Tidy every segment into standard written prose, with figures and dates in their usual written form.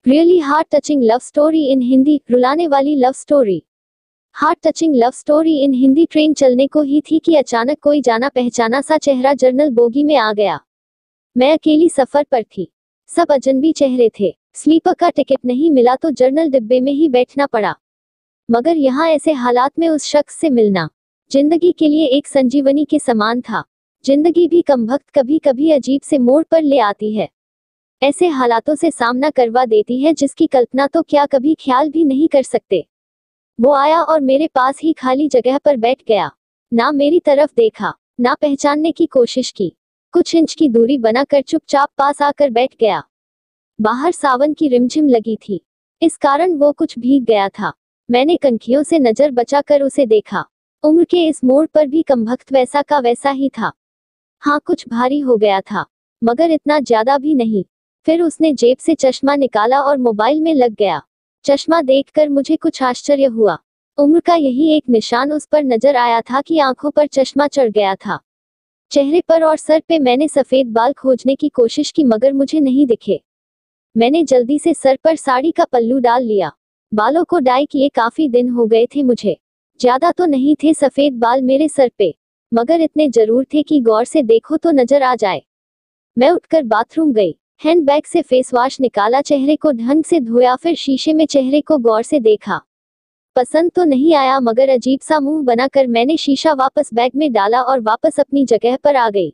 Really heart touching love story in Hindi. रुलाने वाली love story. Heart touching love story in Hindi. Train चलने को ही थी कि अचानक कोई जाना पहचाना सा चेहरा जर्नल बोगी में आ गया। मैं अकेली सफर पर थी। सब अजनबी चेहरे थे। स्लीपर का टिकट नहीं मिला तो जर्नल डिब्बे में ही बैठना पड़ा। मगर यहाँ ऐसे हालात में उस शख्स से मिलना जिंदगी के लिए एक संजीवनी के समान था। जिंदगी भी कमबख्त कभी कभी अजीब से मोड़ पर ले आती है। ऐसे हालातों से सामना करवा देती है जिसकी कल्पना तो क्या कभी ख्याल भी नहीं कर सकते। वो आया और मेरे पास ही खाली जगह पर बैठ गया। ना मेरी तरफ देखा, ना पहचानने की कोशिश की। कुछ इंच की दूरी बनाकर चुपचाप पास आकर बैठ गया। बाहर सावन की रिमझिम लगी थी, इस कारण वो कुछ भीग गया था। मैंने कनखियों से नजर बचाकर उसे देखा। उम्र के इस मोड़ पर भी कमबख्त वैसा का वैसा ही था। हाँ, कुछ भारी हो गया था, मगर इतना ज्यादा भी नहीं। फिर उसने जेब से चश्मा निकाला और मोबाइल में लग गया। चश्मा देखकर मुझे कुछ आश्चर्य हुआ। उम्र का यही एक निशान उस पर नजर आया था कि आंखों पर चश्मा चढ़ गया था। चेहरे पर और सर पे मैंने सफेद बाल खोजने की कोशिश की मगर मुझे नहीं दिखे। मैंने जल्दी से सर पर साड़ी का पल्लू डाल लिया। बालों को डाई किए काफी दिन हो गए थे मुझे। ज्यादा तो नहीं थे सफेद बाल मेरे सर पे, मगर इतने जरूर थे कि गौर से देखो तो नजर आ जाए। मैं उठकर बाथरूम गई। हैंडबैग से फेस वॉश निकाला, चेहरे को ढंग से धोया, फिर शीशे में चेहरे को गौर से देखा। पसंद तो नहीं आया मगर अजीब सा मुंह बनाकर मैंने शीशा वापस बैग में डाला और वापस अपनी जगह पर आ गई।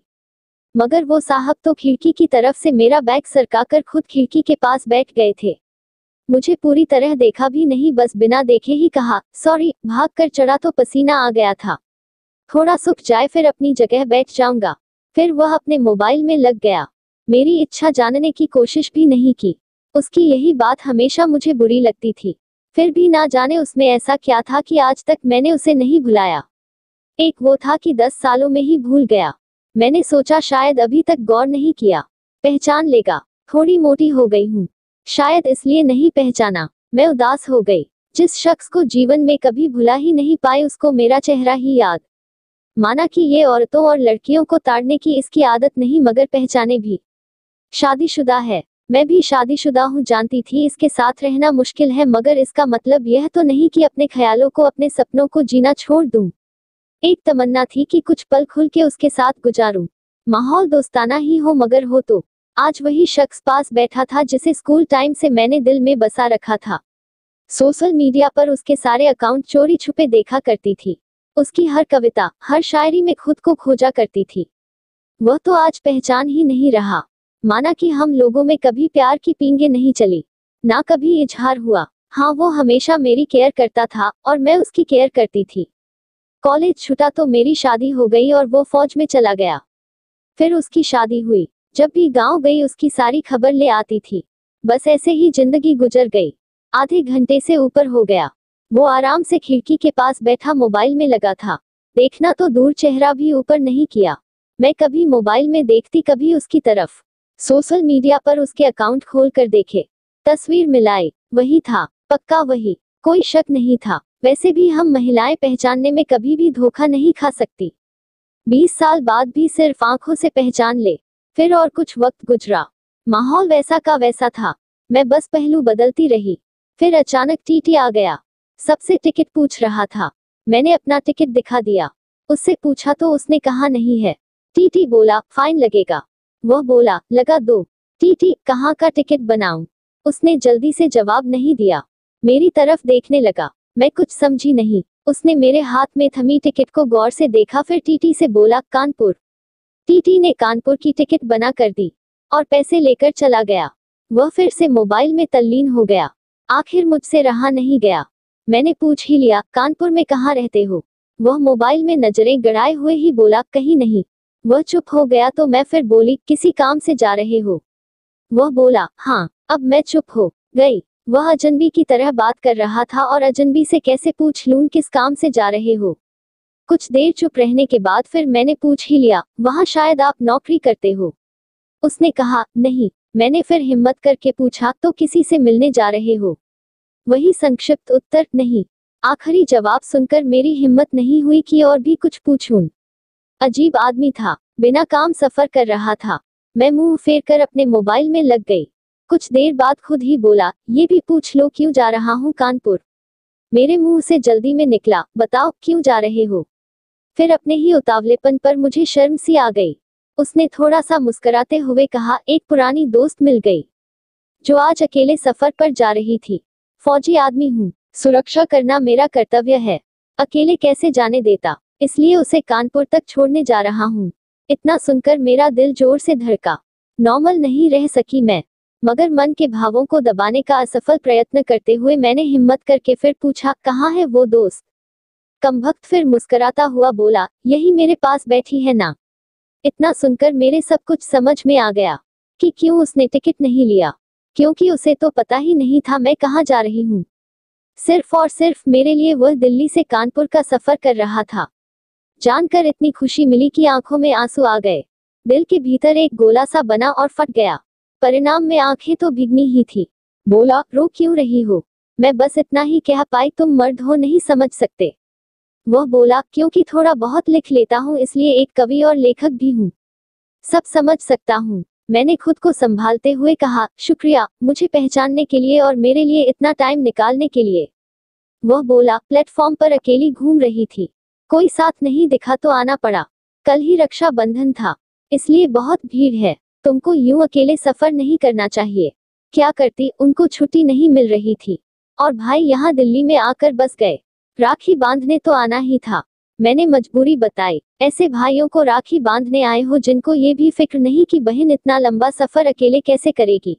मगर वो साहब तो खिड़की की तरफ से मेरा बैग सरकाकर खुद खिड़की के पास बैठ गए थे। मुझे पूरी तरह देखा भी नहीं, बस बिना देखे ही कहा, सॉरी। भाग कर चढ़ा तो पसीना आ गया था। थोड़ा सूख जाए फिर अपनी जगह बैठ जाऊंगा। फिर वह अपने मोबाइल में लग गया। मेरी इच्छा जानने की कोशिश भी नहीं की। उसकी यही बात हमेशा मुझे बुरी लगती थी। फिर भी ना जाने उसमें ऐसा क्या था कि आज तक मैंने उसे नहीं भुलाया। एक वो था कि 10 सालों में ही भूल गया। मैंने सोचा शायद अभी तक गौर नहीं किया, पहचान लेगा। थोड़ी मोटी हो गई हूँ, शायद इसलिए नहीं पहचाना। मैं उदास हो गई। जिस शख्स को जीवन में कभी भुला ही नहीं पाए उसको मेरा चेहरा ही याद। माना कि ये औरतों और लड़कियों को ताड़ने की इसकी आदत नहीं मगर पहचाने भी। शादीशुदा है, मैं भी शादीशुदा हूँ। जानती थी इसके साथ रहना मुश्किल है, मगर इसका मतलब यह तो नहीं कि अपने ख्यालों को, अपने सपनों को जीना छोड़ दूं। एक तमन्ना थी कि कुछ पल खुल के उसके साथ गुजारूं। माहौल दोस्ताना ही हो मगर हो तो। आज वही शख्स पास बैठा था जिसे स्कूल टाइम से मैंने दिल में बसा रखा था। सोशल मीडिया पर उसके सारे अकाउंट चोरी छुपे देखा करती थी। उसकी हर कविता, हर शायरी में खुद को खोजा करती थी। वह तो आज पहचान ही नहीं रहा। माना कि हम लोगों में कभी प्यार की पींगे नहीं चली, ना कभी इजहार हुआ। हाँ, वो हमेशा मेरी केयर करता था और मैं उसकी केयर करती थी। कॉलेज छूटा तो मेरी शादी हो गई और वो फौज में चला गया। फिर उसकी शादी हुई। जब भी गांव गई उसकी सारी खबर ले आती थी। बस ऐसे ही जिंदगी गुजर गई। आधे घंटे से ऊपर हो गया। वो आराम से खिड़की के पास बैठा मोबाइल में लगा था। देखना तो दूर, चेहरा भी ऊपर नहीं किया। मैं कभी मोबाइल में देखती, कभी उसकी तरफ। सोशल मीडिया पर उसके अकाउंट खोल कर देखे, तस्वीर मिलाई, वही था, पक्का वही, कोई शक नहीं था। वैसे भी हम महिलाएं पहचानने में कभी भी धोखा नहीं खा सकती। 20 साल बाद भी सिर्फ आंखों से पहचान ले। फिर और कुछ वक्त गुजरा, माहौल वैसा का वैसा था। मैं बस पहलू बदलती रही। फिर अचानक टीटी आ गया। सबसे टिकट पूछ रहा था। मैंने अपना टिकट दिखा दिया। उससे पूछा तो उसने कहा नहीं है। टीटी बोला, फाइन लगेगा। वह बोला, लगा दो। टीटी, कहाँ का टिकट बनाऊं? उसने जल्दी से जवाब नहीं दिया। मेरी तरफ देखने लगा। मैं कुछ समझी नहीं। उसने मेरे हाथ में थमी टिकट को गौर से देखा, फिर टीटी से बोला, कानपुर। टीटी ने कानपुर की टिकट बना कर दी और पैसे लेकर चला गया। वह फिर से मोबाइल में तल्लीन हो गया। आखिर मुझसे रहा नहीं गया। मैंने पूछ ही लिया, कानपुर में कहाँ रहते हो? वह मोबाइल में नजरें गड़ाए हुए ही बोला, कहीं नहीं। वह चुप हो गया तो मैं फिर बोली, किसी काम से जा रहे हो? वह बोला, हाँ। अब मैं चुप हो गई। वह अजनबी की तरह बात कर रहा था और अजनबी से कैसे पूछ लूं किस काम से जा रहे हो। कुछ देर चुप रहने के बाद फिर मैंने पूछ ही लिया, वहां शायद आप नौकरी करते हो? उसने कहा, नहीं। मैंने फिर हिम्मत करके पूछा, तो किसी से मिलने जा रहे हो? वही संक्षिप्त उत्तर, नहीं। आखिरी जवाब सुनकर मेरी हिम्मत नहीं हुई कि और भी कुछ पूछूं। अजीब आदमी था, बिना काम सफर कर रहा था। मैं मुंह फेर कर अपने मोबाइल में लग गई। कुछ देर बाद खुद ही बोला, ये भी पूछ लो क्यों जा रहा हूँ कानपुर। मेरे मुंह से जल्दी में निकला, बताओ क्यों जा रहे हो। फिर अपने ही उतावलेपन पर मुझे शर्म सी आ गई। उसने थोड़ा सा मुस्कुराते हुए कहा, एक पुरानी दोस्त मिल गई जो आज अकेले सफर पर जा रही थी। फौजी आदमी हूँ, सुरक्षा करना मेरा कर्तव्य है। अकेले कैसे जाने देता, इसलिए उसे कानपुर तक छोड़ने जा रहा हूँ। इतना सुनकर मेरा दिल जोर से धड़का। नॉर्मल नहीं रह सकी मैं, मगर मन के भावों को दबाने का असफल प्रयत्न करते हुए मैंने हिम्मत करके फिर पूछा, कहाँ है वो दोस्त। कमबख्त फिर मुस्कुराता हुआ बोला, यही मेरे पास बैठी है ना। इतना सुनकर मेरे सब कुछ समझ में आ गया कि क्यों उसने टिकट नहीं लिया, क्योंकि उसे तो पता ही नहीं था मैं कहाँ जा रही हूँ। सिर्फ और सिर्फ मेरे लिए वह दिल्ली से कानपुर का सफर कर रहा था। जानकर इतनी खुशी मिली कि आंखों में आंसू आ गए। दिल के भीतर एक गोला सा बना और फट गया। परिणाम में आंखें तो भीगनी ही थी। बोला, रो क्यों रही हो। मैं बस इतना ही कह पाई, तुम मर्द हो नहीं समझ सकते। वह बोला, क्योंकि थोड़ा बहुत लिख लेता हूँ इसलिए एक कवि और लेखक भी हूँ, सब समझ सकता हूँ। मैंने खुद को संभालते हुए कहा, शुक्रिया मुझे पहचानने के लिए और मेरे लिए इतना टाइम निकालने के लिए। वह बोला, प्लेटफॉर्म पर अकेली घूम रही थी, कोई साथ नहीं दिखा तो आना पड़ा। कल ही रक्षाबंधन था, इसलिए बहुत भीड़ है। तुमको यूं अकेले सफर नहीं करना चाहिए। क्या करती, उनको छुट्टी नहीं मिल रही थी और भाई यहाँ दिल्ली में आकर बस गए। राखी बांधने तो आना ही था। मैंने मजबूरी बताई, ऐसे भाइयों को राखी बांधने आए हो जिनको ये भी फिक्र नहीं कि बहन इतना लंबा सफर अकेले कैसे करेगी।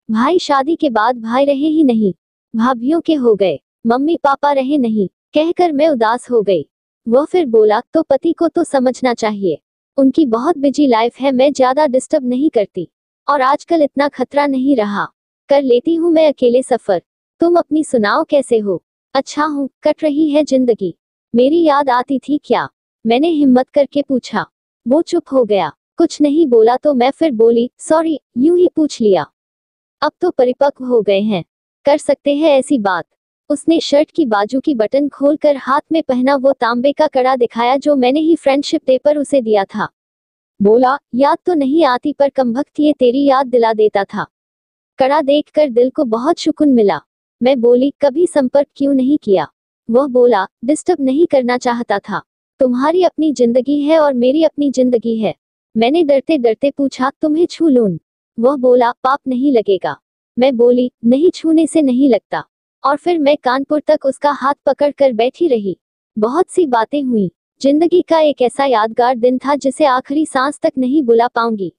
भाई शादी के बाद भाई रहे ही नहीं, भाभीियों के हो गए, मम्मी पापा रहे नहीं, कहकर मैं उदास हो गई। वह फिर बोला, तो पति को तो समझना चाहिए, उनकी बहुत बिजी लाइफ है, मैं ज्यादा डिस्टर्ब नहीं करती और आजकल इतना खतरा नहीं रहा, कर लेती हूँ मैं अकेले सफर। तुम अपनी सुनाओ, कैसे हो। अच्छा हूँ, कट रही है जिंदगी। मेरी याद आती थी क्या, मैंने हिम्मत करके पूछा। वो चुप हो गया, कुछ नहीं बोला तो मैं फिर बोली, सॉरी, यूं ही पूछ लिया। अब तो परिपक्व हो गए हैं, कर सकते हैं ऐसी बात। उसने शर्ट की बाजू की बटन खोलकर हाथ में पहना वो तांबे का कड़ा दिखाया जो मैंने ही फ्रेंडशिप डे पर उसे दिया था। बोला, याद तो नहीं आती पर कमबख्त ये तेरी याद दिला देता था। कड़ा देखकर दिल को बहुत सुकून मिला। मैं बोली, कभी संपर्क क्यों नहीं किया। वह बोला, डिस्टर्ब नहीं करना चाहता था, तुम्हारी अपनी जिंदगी है और मेरी अपनी जिंदगी है। मैंने डरते डरते पूछा, तुम्हें छू लूं। वह बोला, पाप नहीं लगेगा। मैं बोली, नहीं, छूने से नहीं लगता। और फिर मैं कानपुर तक उसका हाथ पकड़ कर बैठी रही। बहुत सी बातें हुई। जिंदगी का एक ऐसा यादगार दिन था जिसे आखिरी सांस तक नहीं भुला पाऊंगी।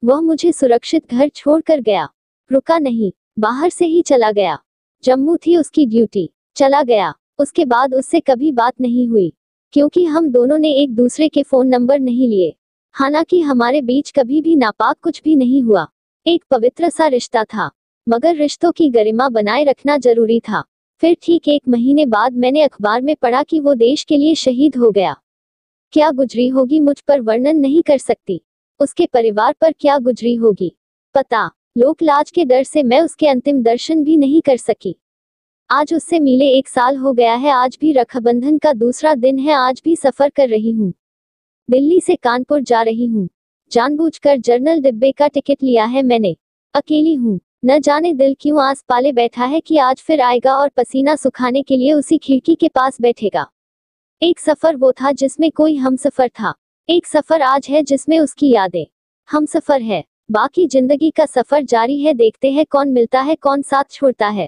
वह मुझे सुरक्षित घर छोड़कर गया, रुका नहीं, बाहर से ही चला गया। जम्मू थी उसकी ड्यूटी, चला गया। उसके बाद उससे कभी बात नहीं हुई, क्योंकि हम दोनों ने एक दूसरे के फोन नंबर नहीं लिए। हालांकि हमारे बीच कभी भी नापाक कुछ भी नहीं हुआ। एक पवित्र सा रिश्ता था, मगर रिश्तों की गरिमा बनाए रखना जरूरी था। फिर ठीक 1 महीने बाद मैंने अखबार में पढ़ा कि वो देश के लिए शहीद हो गया। क्या गुजरी होगी मुझ पर वर्णन नहीं कर सकती, उसके परिवार पर क्या गुजरी होगी पता। लोकलाज के डर से मैं उसके अंतिम दर्शन भी नहीं कर सकी। आज उससे मिले 1 साल हो गया है। आज भी रक्षाबंधन का दूसरा दिन है। आज भी सफर कर रही हूँ, दिल्ली से कानपुर जा रही हूँ। जानबूझकर जर्नल डिब्बे का टिकट लिया है मैंने। अकेली हूँ, न जाने दिल क्यों आस पाले बैठा है कि आज फिर आएगा और पसीना सुखाने के लिए उसी खिड़की के पास बैठेगा। एक सफर वो था जिसमें कोई हमसफर था, एक सफर आज है जिसमें उसकी यादें हमसफर है। बाकी जिंदगी का सफर जारी है, देखते हैं कौन मिलता है कौन साथ छोड़ता है।